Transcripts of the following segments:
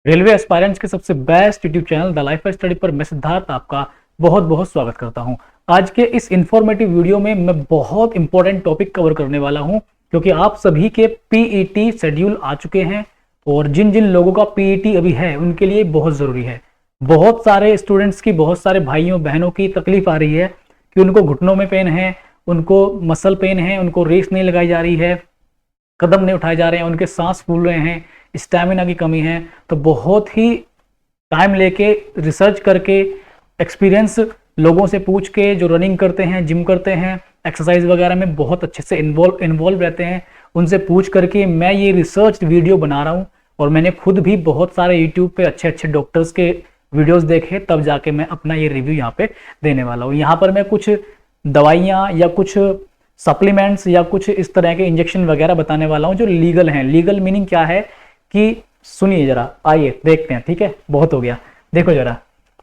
Railway aspirants के सबसे best YouTube channel the life study पर मैं सिद्धार्थ आपका बहुत बहुत स्वागत करता हूं। आज के इस इंफॉर्मेटिव वीडियो में मैं बहुत इंपॉर्टेंट टॉपिक कवर करने वाला हूं, क्योंकि आप सभी के पीईटी शेड्यूल आ चुके हैं और जिन जिन लोगों का पीईटी अभी है उनके लिए बहुत ज़रूरी है। बहुत सारे स्टूडेंट्स की, बहुत सारे भाइयों बहनों की तकलीफ आ रही है कि उनको घुटनों में पेन है, उनको मसल पेन है, उनको रेस नहीं लगाई जा रही है, कदम नहीं उठाए जा रहे हैं, उनके सांस फूल रहे हैं, स्टैमिना की कमी है। तो बहुत ही टाइम लेके रिसर्च करके, एक्सपीरियंस लोगों से पूछ के, जो रनिंग करते हैं, जिम करते हैं, एक्सरसाइज वगैरह में बहुत अच्छे से इन्वॉल्व रहते हैं, उनसे पूछ करके मैं ये रिसर्च वीडियो बना रहा हूँ। और मैंने खुद भी बहुत सारे यूट्यूब पे अच्छे अच्छे डॉक्टर्स के वीडियोस देखे, तब जाके मैं अपना ये रिव्यू यहाँ पे देने वाला हूँ। यहाँ पर मैं कुछ दवाइयाँ या कुछ सप्लीमेंट्स या कुछ इस तरह के इंजेक्शन वगैरह बताने वाला हूँ जो लीगल हैं। लीगल मीनिंग क्या है कि सुनिए जरा, आइए देखते हैं। ठीक है, बहुत हो गया। देखो जरा,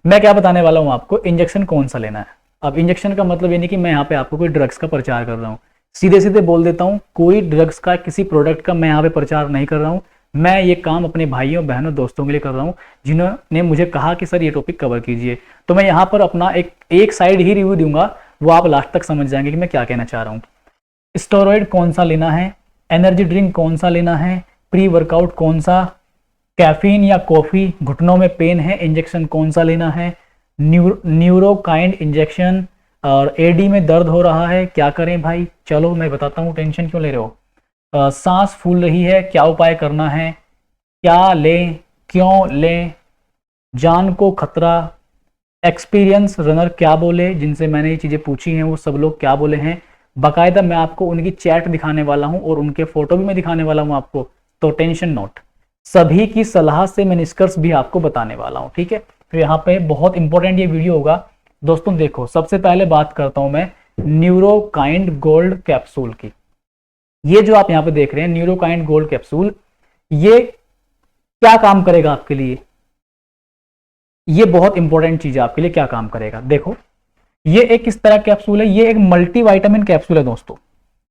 मैं क्या बताने वाला हूँ आपको, इंजेक्शन कौन सा लेना है। अब इंजेक्शन का मतलब ये नहीं कि मैं यहाँ पे आपको कोई ड्रग्स का प्रचार कर रहा हूँ। सीधे सीधे बोल देता हूँ, कोई ड्रग्स का, किसी प्रोडक्ट का मैं यहाँ पे प्रचार नहीं कर रहा हूँ। मैं ये काम अपने भाइयों बहनों दोस्तों के लिए कर रहा हूँ जिन्होंने मुझे कहा कि सर ये टॉपिक कवर कीजिए। तो मैं यहाँ पर अपना एक साइड ही रिव्यू दूंगा, वो आप लास्ट तक समझ जाएंगे कि मैं क्या कहना चाह रहा हूँ। स्टेरॉइड कौन सा लेना है, एनर्जी ड्रिंक कौन सा लेना है, प्री वर्कआउट कौन सा, कैफीन या कॉफ़ी, घुटनों में पेन है, इंजेक्शन कौन सा लेना है, न्यूरोकाइंड इंजेक्शन, और एडी में दर्द हो रहा है, क्या करें भाई। चलो मैं बताता हूँ, टेंशन क्यों ले रहे हो। सांस फूल रही है, क्या उपाय करना है, क्या लें, क्यों लें, जान को खतरा, एक्सपीरियंस रनर क्या बोले, जिनसे मैंने ये चीज़ें पूछी हैं वो सब लोग क्या बोले हैं। बाकायदा मैं आपको उनकी चैट दिखाने वाला हूँ और उनके फोटो भी मैं दिखाने वाला हूँ आपको। तो टेंशन नोट, सभी की सलाह से मैं निष्कर्ष भी आपको बताने वाला हूँ। ठीक है, तो यहाँ पे बहुत इंपॉर्टेंट ये वीडियो होगा दोस्तों। देखो, सबसे पहले बात करता हूँ मैं न्यूरोकाइंड गोल्ड कैप्सूल की। ये जो आप यहाँ पे देख रहे हैं न्यूरोकाइंड गोल्ड कैप्सूल, ये क्या काम करेगा आपके लिए, ये बहुत इंपॉर्टेंट चीज है आपके लिए। क्या काम करेगा, देखो, ये एक किस तरह कैप्सूल है। ये एक मल्टीविटामिन कैप्सूल है दोस्तों।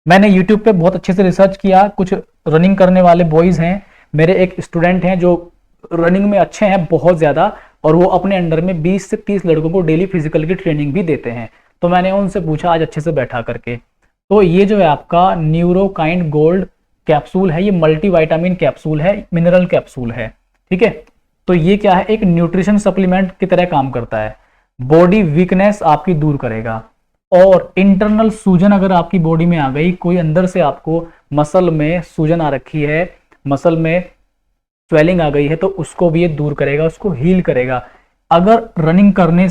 मैंने यूट्यूब पे बहुत अच्छे से रिसर्च किया। कुछ रनिंग करने वाले बॉयज हैं, मेरे एक स्टूडेंट हैं जो रनिंग में अच्छे हैं बहुत ज़्यादा, और वो अपने अंडर में 20 से 30 लड़कों को डेली फिजिकल की ट्रेनिंग भी देते हैं। तो मैंने उनसे पूछा आज अच्छे से बैठा करके, तो ये जो है आपका न्यूरोकाइंड गोल्ड कैप्सूल है, ये मल्टीविटामिन कैप्सूल है, मिनरल कैप्सूल है। ठीक है, तो ये क्या है, एक न्यूट्रिशन सप्लीमेंट की तरह काम करता है। बॉडी वीकनेस आपकी दूर करेगा, और इंटरनल सूजन अगर आपकी बॉडी में आ गई, कोई अंदर से आपको मसल में सूजन आ रखी है, मसल में स्वेलिंग आ गई है, तो उसको भी ये दूर करेगा, उसको हील करेगा। अगर रनिंग करने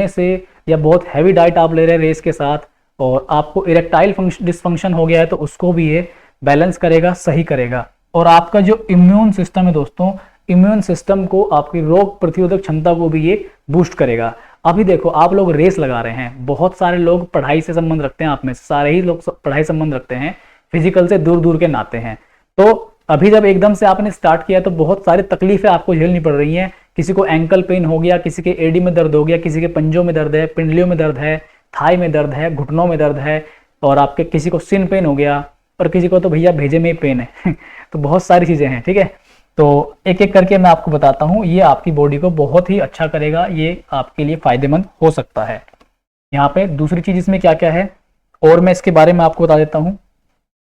से या बहुत हैवी डाइट आप ले रहे हैं रेस के साथ, और आपको इरेक्टाइल डिसफंक्शन हो गया है, तो उसको भी ये बैलेंस करेगा, सही करेगा। और आपका जो इम्यून सिस्टम है दोस्तों, इम्यून सिस्टम को, आपकी रोग प्रतिरोधक क्षमता को भी ये बूस्ट करेगा। अभी देखो, आप लोग रेस लगा रहे हैं, बहुत सारे लोग पढ़ाई से संबंध रखते हैं, आप में सारे ही लोग पढ़ाई संबंध रखते हैं, फिजिकल से दूर दूर के नाते हैं। तो अभी जब एकदम से आपने स्टार्ट किया तो बहुत सारी तकलीफें आपको झेलनी पड़ रही हैं। किसी को एंकल पेन हो गया, किसी के एडी में दर्द हो गया, किसी के पंजों में दर्द है, पिंडलियों में दर्द है, थाई में दर्द है, घुटनों में दर्द है, और आपके किसी को सिन पेन हो गया, और किसी को तो भैया भेजे में ही पेन है तो बहुत सारी चीज़ें हैं। ठीक है, तो एक एक करके मैं आपको बताता हूँ। ये आपकी बॉडी को बहुत ही अच्छा करेगा, ये आपके लिए फायदेमंद हो सकता है। यहाँ पे दूसरी चीज़ इसमें क्या क्या है, और मैं इसके बारे में आपको बता देता हूँ।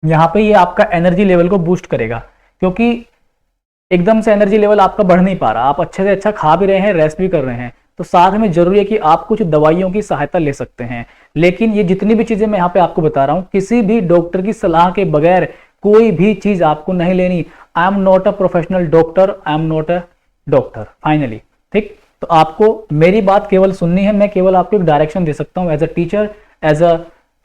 यहाँ पे ये आपका एनर्जी लेवल को बूस्ट करेगा, क्योंकि एकदम से एनर्जी लेवल आपका बढ़ नहीं पा रहा, आप अच्छे से अच्छा खा भी रहे हैं, रेस्ट भी कर रहे हैं, तो साथ में जरूरी है कि आप कुछ दवाइयों की सहायता ले सकते हैं। लेकिन ये जितनी भी चीजें मैं यहाँ पे आपको बता रहा हूँ, किसी भी डॉक्टर की सलाह के बगैर कोई भी चीज आपको नहीं लेनी। I am not a professional doctor, I am not a doctor, finally. ठीक, तो आपको मेरी बात केवल सुननी है, मैं केवल आपको एक डायरेक्शन दे सकता हूँ as a teacher, as a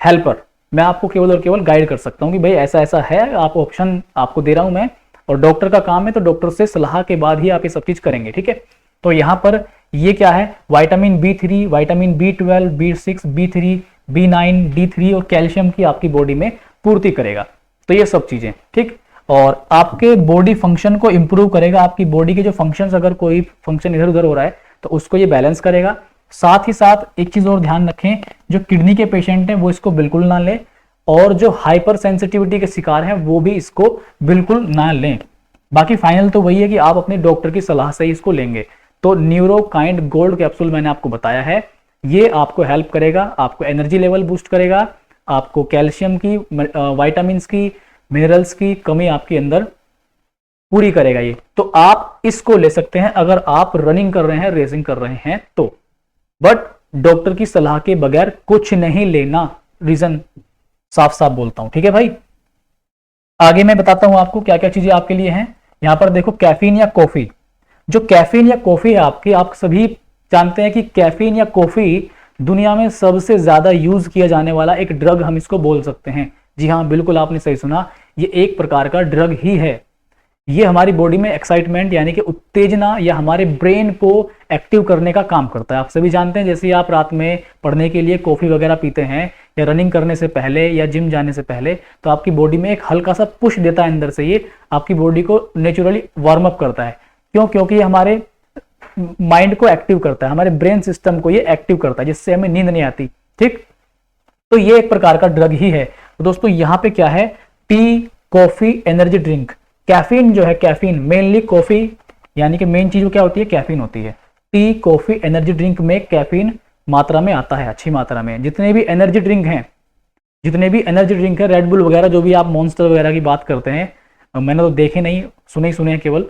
helper. मैं आपको केवल और केवल गाइड कर सकता हूँ कि भाई ऐसा ऐसा है, आप ऑप्शन आपको दे रहा हूँ मैं, और डॉक्टर का काम है, तो डॉक्टर से सलाह के बाद ही आप ये सब चीज करेंगे। ठीक है, तो यहाँ पर ये क्या है, vitamin B3, vitamin B12, B6, B3, B9, D3 और कैल्शियम की आपकी बॉडी में पूर्ति करेगा। तो ये सब चीजें, ठीक, और आपके बॉडी फंक्शन को इंप्रूव करेगा। आपकी बॉडी के जो फंक्शंस, अगर कोई फंक्शन इधर उधर हो रहा है तो उसको ये बैलेंस करेगा। साथ ही साथ एक चीज और ध्यान रखें, जो किडनी के पेशेंट हैं वो इसको बिल्कुल ना लें, और जो हाइपर सेंसिटिविटी के शिकार हैं वो भी इसको बिल्कुल ना लें। बाकी फाइनल तो वही है कि आप अपने डॉक्टर की सलाह से ही इसको लेंगे। तो न्यूरोकाइंड गोल्ड कैप्सूल मैंने आपको बताया है, ये आपको हेल्प करेगा, आपको एनर्जी लेवल बूस्ट करेगा, आपको कैल्शियम की, वाइटामिन की, मिनरल्स की कमी आपके अंदर पूरी करेगा ये। तो आप इसको ले सकते हैं अगर आप रनिंग कर रहे हैं, रेसिंग कर रहे हैं तो। बट डॉक्टर की सलाह के बगैर कुछ नहीं लेना, रीजन साफ साफ बोलता हूं, ठीक है भाई। आगे मैं बताता हूं आपको क्या क्या चीजें आपके लिए हैं। यहां पर देखो, कैफीन या कॉफी। जो कैफीन या कॉफी है आपकी, आप सभी जानते हैं कि कैफीन या कॉफी दुनिया में सबसे ज्यादा यूज किया जाने वाला एक ड्रग हम इसको बोल सकते हैं। जी हाँ, बिल्कुल आपने सही सुना, ये एक प्रकार का ड्रग ही है। ये हमारी बॉडी में एक्साइटमेंट यानी कि उत्तेजना या हमारे ब्रेन को एक्टिव करने का काम करता है। आप सभी जानते हैं, जैसे आप रात में पढ़ने के लिए कॉफी वगैरह पीते हैं या रनिंग करने से पहले या जिम जाने से पहले, तो आपकी बॉडी में एक हल्का सा पुश देता है अंदर से, ये आपकी बॉडी को नेचुरली वार्म अप करता है। क्यों? क्योंकि ये हमारे माइंड को एक्टिव करता है, हमारे ब्रेन सिस्टम को ये एक्टिव करता है, जिससे हमें नींद नहीं आती। ठीक, तो ये एक प्रकार का ड्रग ही है। तो दोस्तों यहाँ पे क्या है, T, coffee, energy drink. Caffeine जो है, कैफीन मेनली कॉफी, यानी कि मेन चीज क्या होती है, कैफीन होती है। टी, कॉफी, एनर्जी ड्रिंक में कैफीन मात्रा में आता है, अच्छी मात्रा में। जितने भी एनर्जी ड्रिंक है, रेड बुल वगैरह, जो भी आप मॉन्स्टर वगैरह की बात करते हैं, मैंने तो देखे नहीं, सुने ही सुने हैं केवल,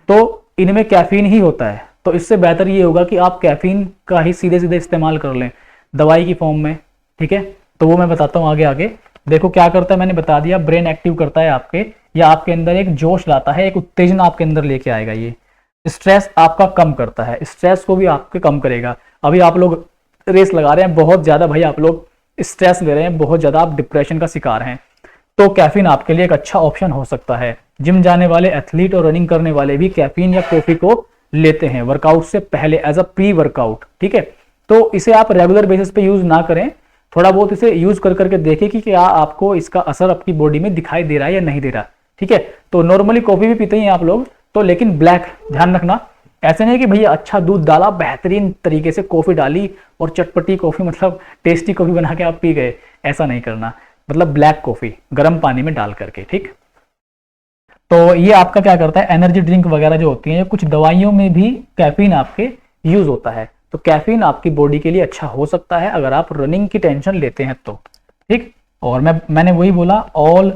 तो इनमें कैफीन ही होता है। तो इससे बेहतर ये होगा कि आप कैफीन का ही सीधे सीधे इस्तेमाल कर लें दवाई की फॉर्म में, ठीक है। तो वो मैं बताता हूँ आगे आगे। देखो क्या करता है, मैंने बता दिया, ब्रेन एक्टिव करता है आपके, या आपके अंदर एक जोश लाता है, एक उत्तेजना आपके अंदर लेके आएगा। ये स्ट्रेस आपका कम करता है, स्ट्रेस को भी आपके कम करेगा। अभी आप लोग रेस लगा रहे हैं बहुत ज्यादा भाई, आप लोग स्ट्रेस ले रहे हैं बहुत ज्यादा, आप डिप्रेशन का शिकार हैं, तो कैफीन आपके लिए एक अच्छा ऑप्शन हो सकता है। जिम जाने वाले एथलीट और रनिंग करने वाले भी कैफीन या कॉफी को लेते हैं वर्कआउट से पहले, एज अ प्री वर्कआउट, ठीक है। तो इसे आप रेगुलर बेसिस पे यूज ना करें, थोड़ा बहुत इसे यूज कर करके देखें कि क्या आपको इसका असर आपकी बॉडी में दिखाई दे रहा है या नहीं दे रहा, ठीक है। तो नॉर्मली कॉफी भी पीते हैं आप लोग तो, लेकिन ब्लैक, ध्यान रखना, ऐसे नहीं कि भैया अच्छा दूध डाला, बेहतरीन तरीके से कॉफी डाली और चटपटी कॉफी, मतलब टेस्टी कॉफी बना के आप पी गए, ऐसा नहीं करना। मतलब ब्लैक कॉफी गर्म पानी में डाल करके, ठीक। तो ये आपका क्या करता है, एनर्जी ड्रिंक वगैरह जो होती है, कुछ दवाइयों में भी कैफीन आपके यूज होता है। तो कैफीन आपकी बॉडी के लिए अच्छा हो सकता है अगर आप रनिंग की टेंशन लेते हैं तो, ठीक। और मैंने वही बोला, ऑल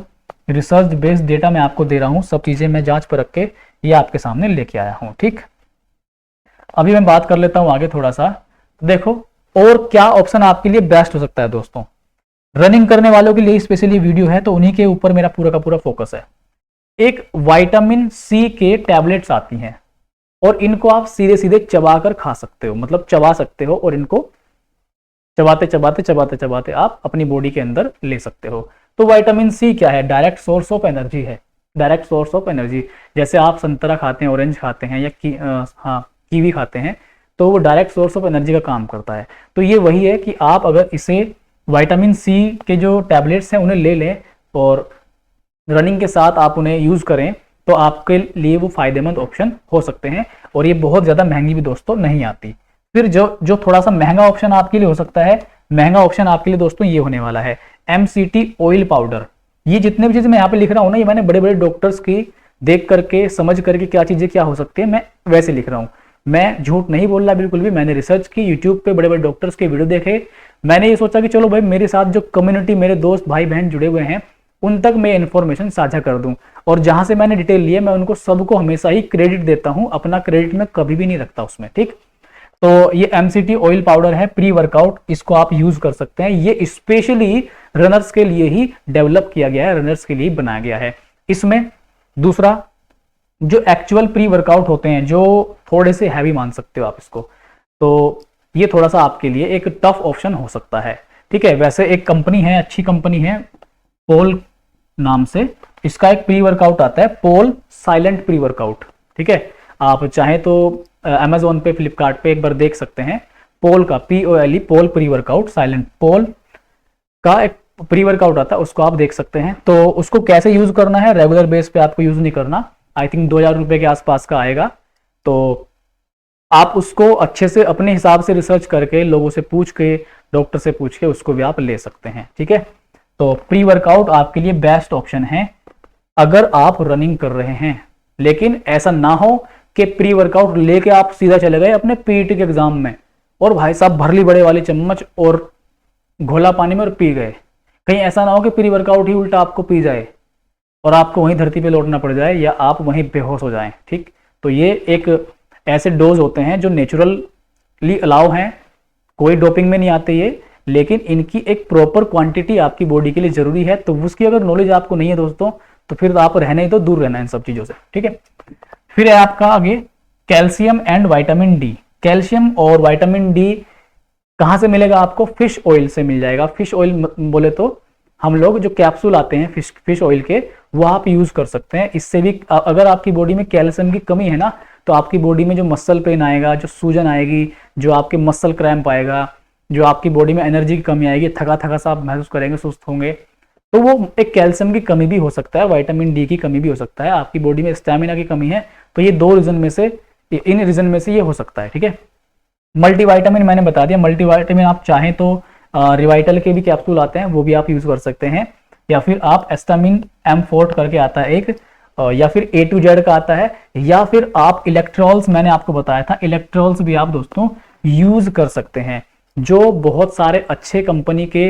रिसर्च बेस्ड डेटा मैं आपको दे रहा हूं, सब चीजें मैं जांच पर रख के ये आपके सामने लेके आया हूं, ठीक। अभी मैं बात कर लेता हूं आगे थोड़ा सा। देखो और क्या ऑप्शन आपके लिए बेस्ट हो सकता है दोस्तों, रनिंग करने वालों के लिए स्पेशली वीडियो है, तो उन्हीं के ऊपर मेरा पूरा का पूरा फोकस है। एक विटामिन सी के टैबलेट्स आती हैं और इनको आप सीधे सीधे चबा कर खा सकते हो, मतलब चबा सकते हो और इनको चबाते चबाते चबाते चबाते आप अपनी बॉडी के अंदर ले सकते हो। तो विटामिन सी क्या है, डायरेक्ट सोर्स ऑफ एनर्जी है, डायरेक्ट सोर्स ऑफ एनर्जी। जैसे आप संतरा खाते हैं, ऑरेंज खाते हैं, या कीवी खाते हैं, तो वो डायरेक्ट सोर्स ऑफ एनर्जी का काम करता है। तो ये वही है कि आप अगर इसे विटामिन सी के जो टैबलेट्स हैं उन्हें ले लें और रनिंग के साथ आप उन्हें यूज करें, तो आपके लिए वो फायदेमंद ऑप्शन हो सकते हैं। और ये बहुत ज्यादा महंगी भी दोस्तों नहीं आती। फिर जो थोड़ा सा महंगा ऑप्शन आपके लिए हो सकता है, महंगा ऑप्शन आपके लिए दोस्तों ये होने वाला है MCT ऑयल पाउडर। ये जितने भी चीजें मैं यहाँ पे लिख रहा हूँ ना, ये मैंने बड़े बड़े डॉक्टर्स की देख करके समझ करके क्या चीजें क्या हो सकती है, मैं वैसे लिख रहा हूँ, मैं झूठ नहीं बोल रहा बिल्कुल भी। मैंने रिसर्च की, यूट्यूब पे बड़े बड़े डॉक्टर्स के वीडियो देखे, मैंने ये सोचा कि चलो भाई मेरे साथ जो कम्युनिटी, मेरे दोस्त भाई बहन जुड़े हुए हैं, उन तक मैं इन्फॉर्मेशन साझा कर दूं। और जहां से मैंने डिटेल लिए, मैं उनको सबको हमेशा ही क्रेडिट देता हूं, अपना क्रेडिट मैं कभी भी नहीं रखता उसमें, ठीक। तो ये MCT ऑयल पाउडर है प्री वर्कआउट, इसको आप यूज कर सकते हैं। ये स्पेशली रनर्स के लिए ही डेवलप किया गया है, रनर्स के लिए बनाया गया है। इसमें दूसरा, जो एक्चुअल प्री वर्कआउट होते हैं, जो थोड़े से हैवी मान सकते हो आप इसको, तो ये थोड़ा सा आपके लिए एक टफ ऑप्शन हो सकता है, ठीक है। वैसे एक कंपनी है, अच्छी कंपनी है, पोल नाम से, इसका एक प्री वर्कआउट आता है, पोल साइलेंट प्री वर्कआउट, ठीक है। आप चाहें तो अमेजोन पे, फ्लिपकार्ट पे एक बार देख सकते हैं, पोल का POLE, पोल प्री वर्कआउट साइलेंट, पोल का एक प्री वर्कआउट आता है, उसको आप देख सकते हैं। तो उसको कैसे यूज करना है, रेगुलर बेस पे आपको यूज नहीं करना, आई थिंक 2000 रुपए के आसपास का आएगा। तो आप उसको अच्छे से अपने हिसाब से रिसर्च करके, लोगों से पूछ के, डॉक्टर से पूछ के उसको भी आप ले सकते हैं, ठीक है। तो प्री वर्कआउट आपके लिए बेस्ट ऑप्शन है अगर आप रनिंग कर रहे हैं, लेकिन ऐसा ना हो कि प्री वर्कआउट लेके आप सीधा चले गए अपने पीईटी के एग्जाम में और भाई साहब भरली बड़े वाली चम्मच और घोला पानी में और पी गए। कहीं ऐसा ना हो कि प्री वर्कआउट ही उल्टा आपको पी जाए और आपको वहीं धरती पे लौटना पड़ जाए या आप वहीं बेहोश हो जाएं। ठीक, तो ये एक ऐसे डोज होते हैं जो नेचुरली अलाउ हैं, कोई डोपिंग में नहीं आते ये, लेकिन इनकी एक प्रॉपर क्वांटिटी आपकी बॉडी के लिए जरूरी है। तो उसकी अगर नॉलेज आपको नहीं है दोस्तों, तो फिर आप रहने ही तो दूर रहना इन सब चीजों से। ठीक है, फिर है आपका आगे calcium and vitamin D. Calcium और विटामिन डी कहां से मिलेगा आपको? फिश ऑयल से मिल जाएगा। फिश ऑयल बोले तो हम लोग जो कैप्सूल आते हैं फिश ऑयल के, वो आप यूज कर सकते हैं। इससे भी अगर आपकी बॉडी में कैल्शियम की कमी है ना, तो आपकी बॉडी में जो मसल पेन आएगा, जो सूजन आएगी, जो आपके मसल क्रैम्प आएगा, जो आपकी बॉडी में एनर्जी की कमी आएगी, थका थका सा आप महसूस करेंगे, सुस्त होंगे, तो वो एक कैल्शियम की कमी भी हो सकता है, विटामिन डी की कमी भी हो सकता है। आपकी बॉडी में स्टैमिना की कमी है, तो ये दो रीजन में से, इन रीजन में से ये हो सकता है। ठीक है, मल्टीविटामिन मैंने बता दिया। मल्टीविटामिन आप चाहें तो रिवाइटल के भी कैप्सूल आते हैं, वो भी आप यूज कर सकते हैं, या फिर आप एस्टामिन M4 करके आता है एक, या फिर A to Z का आता है, या फिर आप इलेक्ट्रॉल्स, मैंने आपको बताया था, इलेक्ट्रॉल्स भी आप दोस्तों यूज कर सकते हैं। जो बहुत सारे अच्छे कंपनी के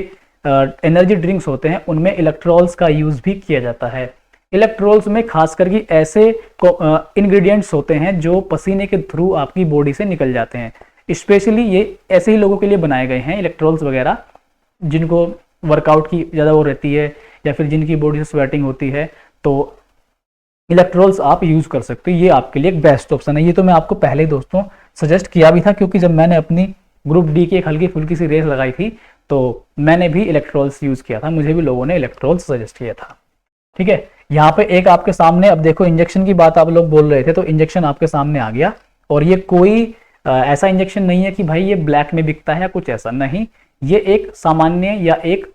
एनर्जी ड्रिंक्स होते हैं, उनमें इलेक्ट्रॉल्स का यूज भी किया जाता है। इलेक्ट्रॉल्स में खास करके ऐसे इंग्रेडिएंट्स होते हैं जो पसीने के थ्रू आपकी बॉडी से निकल जाते हैं। स्पेशली ये ऐसे ही लोगों के लिए बनाए गए हैं इलेक्ट्रॉल्स वगैरह, जिनको वर्कआउट की ज़्यादा वो रहती है या फिर जिनकी बॉडी से स्वेटिंग होती है, तो इलेक्ट्रॉल्स आप यूज़ कर सकते हो। ये आपके लिए एक बेस्ट ऑप्शन है। ये तो मैं आपको पहले ही दोस्तों सजेस्ट किया भी था, क्योंकि जब मैंने अपनी ग्रुप डी की एक हल्की फुल्की सी रेस लगाई थी, तो मैंने भी इलेक्ट्रॉल्स यूज़ किया था, मुझे भी लोगों ने इलेक्ट्रॉल्स सजेस्ट किया था। ठीक है, यहाँ पे एक आपके सामने, अब देखो इंजेक्शन की बात आप लोग बोल रहे थे, तो इंजेक्शन आपके सामने आ गया। और ये कोई ऐसा इंजेक्शन नहीं है कि भाई ये ब्लैक में बिकता है या कुछ ऐसा नहीं, ये एक सामान्य या एक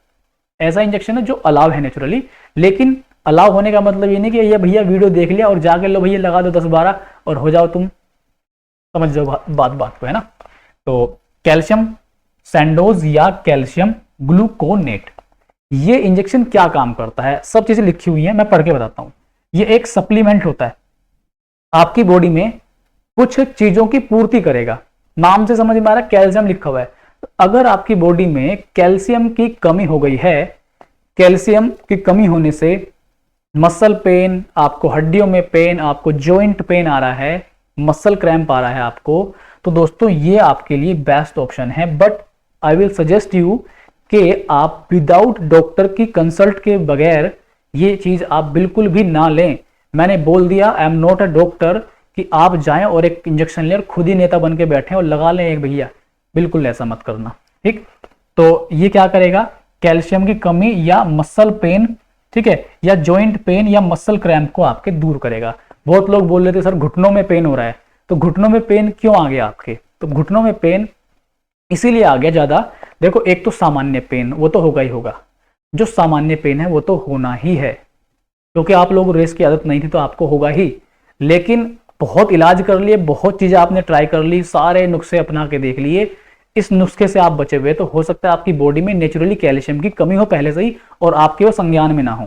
ऐसा इंजेक्शन है जो अलाव है नेचुरली। लेकिन अलाव होने का मतलब ये नहीं कि ये भैया वीडियो देख लिया और जाके लो भैया लगा दो 10-12 और हो जाओ तुम, समझ जाओ बात को, है ना। तो कैल्शियम सैंडोज या कैल्शियम ग्लूकोनेट, ये इंजेक्शन क्या काम करता है, सब चीजें लिखी हुई है, मैं पढ़ के बताता हूं। ये एक सप्लीमेंट होता है, आपकी बॉडी में कुछ चीजों की पूर्ति करेगा। नाम से समझ में आ रहा है, कैल्शियम लिखा हुआ है। तो अगर आपकी बॉडी में कैल्शियम की कमी हो गई है, कैल्शियम की कमी होने से मसल पेन, आपको हड्डियों में पेन, आपको जॉइंट पेन आ रहा है, मसल क्रैम्प आ रहा है आपको, तो दोस्तों ये आपके लिए बेस्ट ऑप्शन है। But I will suggest you कि आप विदाउट डॉक्टर की कंसल्ट के बगैर ये चीज आप बिल्कुल भी ना लें। मैंने बोल दिया, I am not a doctor कि आप जाएं और एक इंजेक्शन लें और खुद ही नेता बन के बैठे और लगा लें एक भैया, बिल्कुल ऐसा मत करना। ठीक, तो ये क्या करेगा, कैल्शियम की कमी या मसल पेन, ठीक है, या जॉइंट पेन या मसल क्रैम्प को आपके दूर करेगा। बहुत लोग बोल रहे थे सर घुटनों में पेन हो रहा है, तो घुटनों में पेन क्यों आ गया आपके? तो घुटनों में पेन इसीलिए आ गया ज्यादा, देखो एक तो सामान्य पेन वो तो होगा ही होगा, जो सामान्य पेन है वो तो होना ही है, क्योंकि आप लोग रेस की आदत नहीं थी तो आपको होगा ही। लेकिन बहुत इलाज कर लिए, बहुत चीजें आपने ट्राई कर ली, सारे नुस्खे अपना के देख लिए, इस नुस्खे से आप बचे हुए, तो हो सकता है आपकी बॉडी में नेचुरली कैल्शियम की कमी हो पहले से ही और आपके वो संज्ञान में ना हो।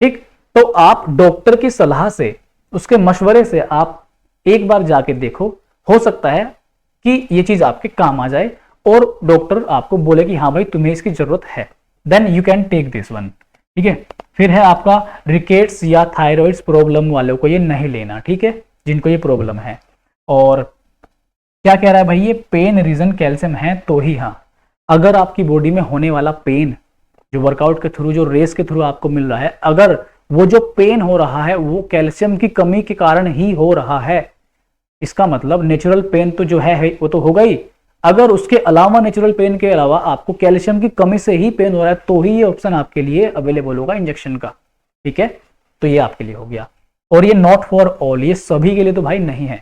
ठीक, तो आप डॉक्टर की सलाह से, उसके मशवरे से आप एक बार जाके देखो, हो सकता है कि ये चीज आपके काम आ जाए और डॉक्टर आपको बोले कि हाँ भाई तुम्हें इसकी जरूरत है, then you can take this one. ठीक है, फिर है आपका रिकेट्स या थायराइड्स प्रॉब्लम वालों को ये नहीं लेना, ठीक है, जिनको ये प्रॉब्लम है। और क्या कह रहा है भाई, ये पेन रीजन कैल्शियम है तो ही हाँ, अगर आपकी बॉडी में होने वाला पेन जो वर्कआउट के थ्रू, जो रेस के थ्रू आपको मिल रहा है, अगर वो जो पेन हो रहा है वो कैल्शियम की कमी के कारण ही हो रहा है, इसका मतलब नेचुरल पेन तो जो है वो तो होगा ही, अगर उसके अलावा नेचुरल पेन के अलावा आपको कैल्शियम की कमी से ही पेन हो रहा है, तो ही ये ऑप्शन आपके लिए अवेलेबल होगा इंजेक्शन का। ठीक है, तो ये आपके लिए हो गया। और ये नॉट फॉर ऑल, ये सभी के लिए तो भाई नहीं है।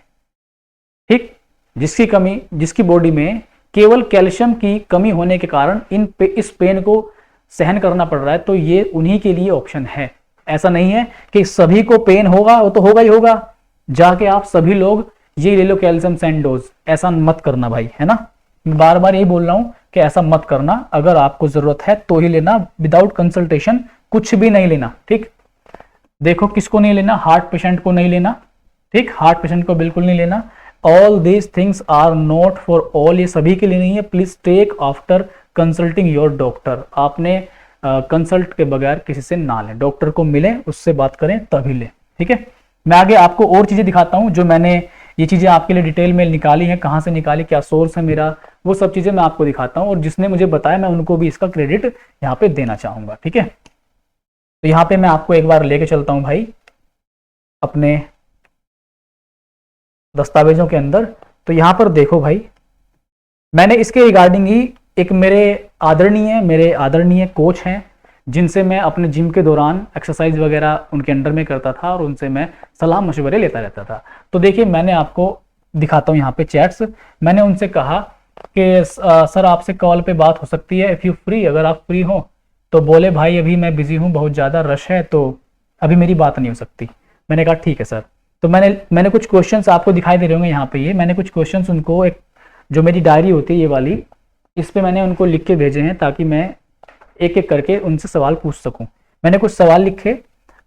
ठीक, जिसकी कमी, जिसकी बॉडी में केवल कैल्शियम की कमी होने के कारण इस पेन को सहन करना पड़ रहा है, तो ये उन्हीं के लिए ऑप्शन है। ऐसा नहीं है कि सभी को पेन होगा, वो तो होगा ही होगा, जाके आप सभी लोग ये ले लो कैल्शियम सैंडोज, ऐसा मत करना भाई, है ना। मैं बार बार यही बोल रहा हूं कि ऐसा मत करना, अगर आपको जरूरत है तो ही लेना, विदाउट कंसल्टेशन कुछ भी नहीं लेना। ठीक, देखो किसको नहीं लेना, हार्ट पेशेंट को नहीं लेना, ठीक, हार्ट पेशेंट को बिल्कुल नहीं लेना। All these things are not for all, ये सभी के लिए नहीं है। Please take after consulting your doctor, आपने कंसल्ट के बगैर किसी से ना लें, डॉक्टर को मिले उससे बात करें तभी लें, ठीक है। मैं आगे आपको और चीजें दिखाता हूं जो मैंने ये चीजें आपके लिए डिटेल में निकाली हैं, कहाँ से निकाली, क्या सोर्स है मेरा, वो सब चीजें मैं आपको दिखाता हूं, और जिसने मुझे बताया मैं उनको भी इसका क्रेडिट यहाँ पे देना चाहूंगा, ठीक है। तो यहाँ पे मैं आपको एक बार लेके चलता हूं भाई अपने दस्तावेजों के अंदर। तो यहाँ पर देखो भाई, मैंने इसके रिगार्डिंग ही एक मेरे आदरणीय कोच हैं जिनसे मैं अपने जिम के दौरान एक्सरसाइज वगैरह उनके अंडर में करता था और उनसे मैं सलाह मशवरे लेता रहता था। तो देखिए मैंने आपको दिखाता हूँ यहाँ पे चैट्स। मैंने उनसे कहा कि सर आपसे कॉल पे बात हो सकती है इफ़ यू फ्री, अगर आप फ्री हो। तो बोले भाई अभी मैं बिजी हूँ, बहुत ज़्यादा रश है, तो अभी मेरी बात नहीं हो सकती। मैंने कहा ठीक है सर। तो मैंने कुछ क्वेश्चंस आपको दिखाई दे रहे होंगे यहाँ पे, ये मैंने कुछ क्वेश्चंस उनको, एक जो मेरी डायरी होती है ये वाली, इस पे मैंने उनको लिख के भेजे हैं ताकि मैं एक एक करके उनसे सवाल पूछ सकूं। मैंने कुछ सवाल लिखे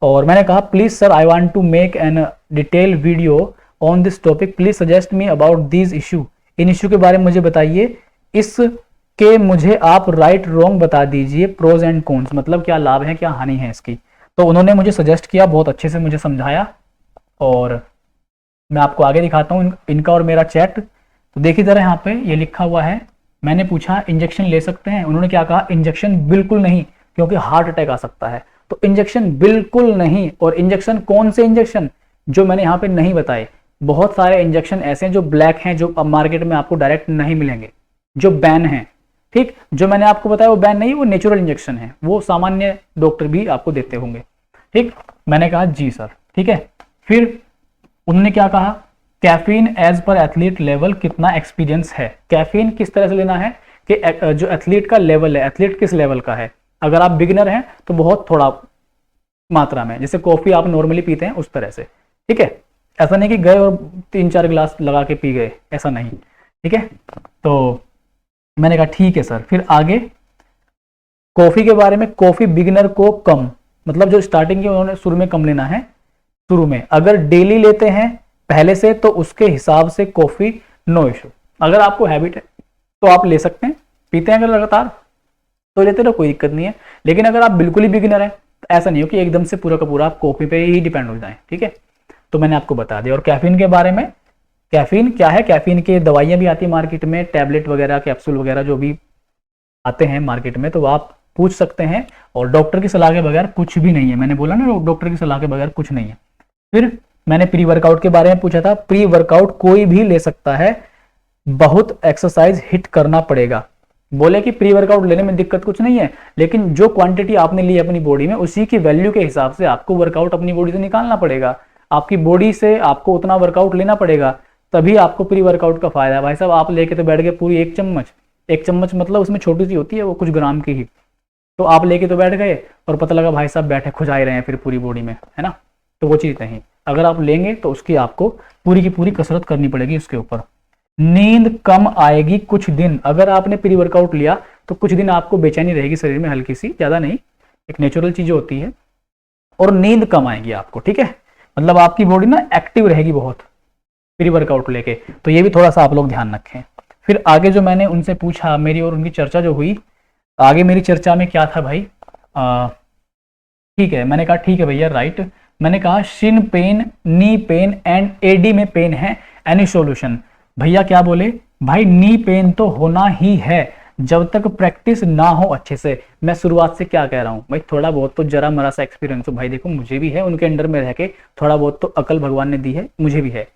और मैंने कहा please sir I want to make an detail video on this topic, please suggest me about this issue, इन इशू के बारे में मुझे बताइए, इसके मुझे आप राइट रॉन्ग बता दीजिए, प्रोज एंड कॉन्स, मतलब क्या लाभ है क्या हानि है इसकी। तो उन्होंने मुझे सजेस्ट किया, बहुत अच्छे से मुझे समझाया, और मैं आपको आगे दिखाता हूँ इनका और मेरा चैट। तो देखिए जरा यहाँ पे ये लिखा हुआ है, मैंने पूछा इंजेक्शन ले सकते हैं, उन्होंने क्या कहा, इंजेक्शन बिल्कुल नहीं क्योंकि हार्ट अटैक आ सकता है। तो इंजेक्शन बिल्कुल नहीं, और इंजेक्शन कौन से इंजेक्शन जो मैंने यहाँ पे नहीं बताए, बहुत सारे इंजेक्शन ऐसे हैं जो ब्लैक हैं, जो अब मार्केट में आपको डायरेक्ट नहीं मिलेंगे, जो बैन हैं, ठीक। जो मैंने आपको बताया वो बैन नहीं, वो नेचुरल इंजेक्शन है, वो सामान्य डॉक्टर भी आपको देते होंगे, ठीक। मैंने कहा जी सर, ठीक है। फिर उन्होंने क्या कहा, caffeine as per athlete level, कितना एक्सपीरियंस है, कैफीन किस तरह से लेना है कि जो एथलीट का लेवल है, एथलीट किस लेवल का है। अगर आप बिगिनर हैं तो बहुत थोड़ा मात्रा में, जैसे कॉफी आप नॉर्मली पीते हैं उस तरह से, ठीक है। ऐसा नहीं कि गए और 3-4 गिलास लगा के पी गए, ऐसा नहीं, ठीक है। तो मैंने कहा ठीक है सर। फिर आगे कॉफी के बारे में, कॉफी बिगिनर को कम, मतलब जो स्टार्टिंग की उन्होंने शुरू में कम लेना है, शुरू में अगर डेली लेते हैं पहले से तो उसके हिसाब से कॉफी नो इशू, अगर आपको हैबिट है तो आप ले सकते हैं, पीते हैं अगर लगातार तो लेते रहो, कोई दिक्कत नहीं है। लेकिन अगर आप बिल्कुल ही बिगिनर है तो ऐसा नहीं हो कि एकदम से पूरा का पूरा आप कॉफी पे ही डिपेंड हो जाए, ठीक है। तो मैंने आपको बता दिया। और कैफीन के बारे में, कैफीन क्या है, कैफीन की दवाइयां भी आती है मार्केट में, टैबलेट वगैरह, कैप्सूल वगैरह जो भी आते हैं मार्केट में, तो आप पूछ सकते हैं, और डॉक्टर की सलाह के बगैर कुछ भी नहीं है, मैंने बोला ना डॉक्टर की सलाह के बगैर कुछ नहीं है। फिर मैंने प्री वर्कआउट के बारे में पूछा था, प्री वर्कआउट कोई भी ले सकता है, बहुत एक्सरसाइज हिट करना पड़ेगा। बोले कि प्री वर्कआउट लेने में दिक्कत कुछ नहीं है, लेकिन जो क्वांटिटी आपने ली अपनी बॉडी में उसी की वैल्यू के हिसाब से आपको वर्कआउट अपनी बॉडी से निकालना पड़ेगा, आपकी बॉडी से आपको उतना वर्कआउट लेना पड़ेगा, तभी आपको प्री वर्कआउट का फायदा है। भाई साहब आप लेके तो बैठ गए पूरी एक चम्मच मतलब उसमें छोटी सी होती है वो, कुछ ग्राम की ही, तो आप लेके तो बैठ गए और पता लगा भाई साहब बैठे खुजाई रहे हैं फिर पूरी बॉडी में, है ना। तो वो चीज नहीं, अगर आप लेंगे तो उसकी आपको पूरी की पूरी कसरत करनी पड़ेगी उसके ऊपर। नींद कम आएगी कुछ दिन, अगर आपने प्री वर्कआउट लिया तो कुछ दिन आपको बेचैनी रहेगी शरीर में, हल्की सी, ज्यादा नहीं, एक नेचुरल चीज होती है, और नींद कम आएगी आपको, ठीक है। मतलब आपकी बॉडी ना एक्टिव रहेगी बहुत प्री वर्कआउट लेके, तो ये भी थोड़ा सा आप लोग ध्यान रखें। फिर आगे जो मैंने उनसे पूछा, मेरी और उनकी चर्चा जो हुई, आगे मेरी चर्चा में क्या था भाई, ठीक है, मैंने कहा ठीक है भैया राइट। मैंने कहा shin pain, knee pain and एडी में पेन है, एनी सॉल्यूशन। भैया क्या बोले, भाई नी पेन तो होना ही है जब तक प्रैक्टिस ना हो अच्छे से। मैं शुरुआत से क्या कह रहा हूँ भाई, थोड़ा बहुत तो जरा मरा सा एक्सपीरियंस हो भाई, देखो मुझे भी है, उनके अंडर में रह के थोड़ा बहुत तो अकल भगवान ने दी है, मुझे भी है।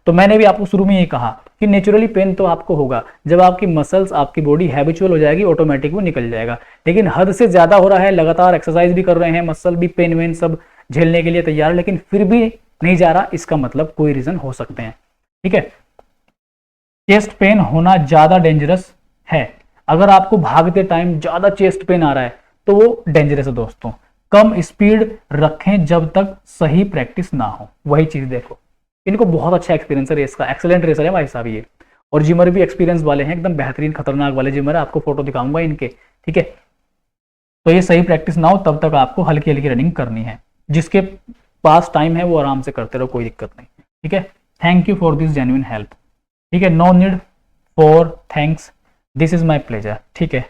तो मैंने भी आपको शुरू में ये कहा कि नेचुरली पेन तो आपको होगा, जब आपकी मसल्स, आपकी बॉडी हैबिचुअल हो जाएगी, ऑटोमेटिक वो निकल जाएगा। लेकिन हद से ज्यादा हो रहा है, लगातार एक्सरसाइज भी कर रहे हैं, मसल भी पेन वेन सब झेलने के लिए तैयार, लेकिन फिर भी नहीं जा रहा, इसका मतलब कोई रीजन हो सकते हैं, ठीक है। चेस्ट पेन होना ज्यादा डेंजरस है, अगर आपको भागते टाइम ज्यादा चेस्ट पेन आ रहा है तो वो डेंजरस है दोस्तों। कम स्पीड रखें जब तक सही प्रैक्टिस ना हो, वही चीज देखो, इनको बहुत अच्छा एक्सपीरियंस है रेस का, एक्सीलेंट रेसर है भाई साहब ये, और जिमर भी एक्सपीरियंस वाले हैं, एकदम बेहतरीन खतरनाक वाले जिमर है, आपको फोटो दिखाऊंगा इनके, ठीक है। तो ये सही प्रैक्टिस ना हो तब तक आपको हल्की हल्की रनिंग करनी है, जिसके पास टाइम है वो आराम से करते रहो, कोई दिक्कत नहीं। ठीक है, thank you for this genuine help. ठीक है, no need for thanks, this is my pleasure. ठीक है,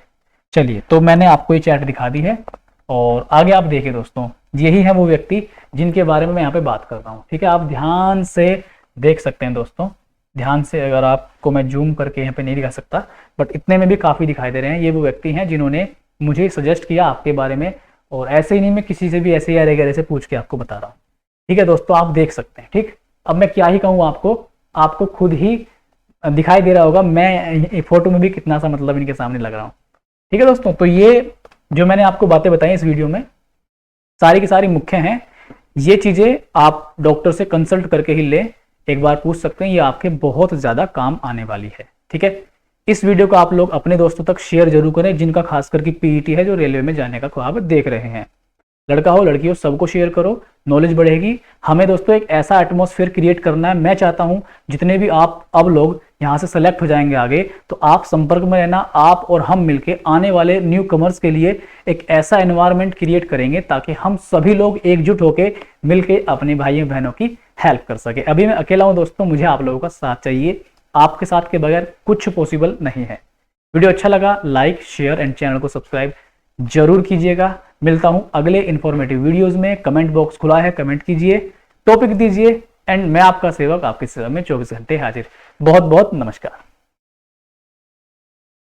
चलिए, तो मैंने आपको ये चैट दिखा दी है और आगे आप देखिए दोस्तों, यही है वो व्यक्ति जिनके बारे में मैं यहाँ पे बात कर रहा हूँ। ठीक है, आप ध्यान से देख सकते हैं दोस्तों, ध्यान से, अगर आपको मैं जूम करके यहाँ पे नहीं दिखा सकता बट इतने में भी काफ़ी दिखाई दे रहे हैं। ये वो व्यक्ति हैं जिन्होंने मुझे सजेस्ट किया आपके बारे में, और ऐसे ही नहीं, मैं किसी से भी ऐसे ही अरे गरे से पूछ के आपको बता रहा हूँ। ठीक है दोस्तों, आप देख सकते हैं। ठीक, अब मैं क्या ही कहूँ आपको खुद ही दिखाई दे रहा होगा मैं फोटो में भी कितना सा मतलब इनके सामने लग रहा हूँ। ठीक है दोस्तों, तो ये जो मैंने आपको बातें बताई इस वीडियो में सारी की सारी मुख्य हैं। ये चीजें आप डॉक्टर से कंसल्ट करके ही ले, एक बार पूछ सकते हैं, ये आपके बहुत ज्यादा काम आने वाली है। ठीक है, इस वीडियो को आप लोग अपने दोस्तों तक शेयर जरूर करें जिनका खास करके पीईटी है, जो रेलवे में जाने का ख्वाब देख रहे हैं। लड़का हो लड़की हो, सबको शेयर करो, नॉलेज बढ़ेगी। हमें दोस्तों एक ऐसा एटमॉस्फेयर क्रिएट करना है। मैं चाहता हूं जितने भी आप अब लोग यहां से सेलेक्ट हो जाएंगे आगे, तो आप संपर्क में रहना। आप और हम मिलके आने वाले न्यू कमर्स के लिए एक ऐसा एनवायरनमेंट क्रिएट करेंगे ताकि हम सभी लोग एकजुट होकर मिलके अपने भाइयों बहनों की हेल्प कर सके। अभी मैं अकेला हूं दोस्तों, मुझे आप लोगों का साथ चाहिए। आपके साथ के बगैर कुछ पॉसिबल नहीं है। वीडियो अच्छा लगा लाइक शेयर एंड चैनल को सब्सक्राइब जरूर कीजिएगा। मिलता हूं अगले इंफॉर्मेटिव वीडियोस में। कमेंट बॉक्स खुला है, कमेंट कीजिए, टॉपिक दीजिए, एंड मैं आपका सेवक आपकी सेवा में 24 घंटे हाजिर। बहुत बहुत नमस्कार।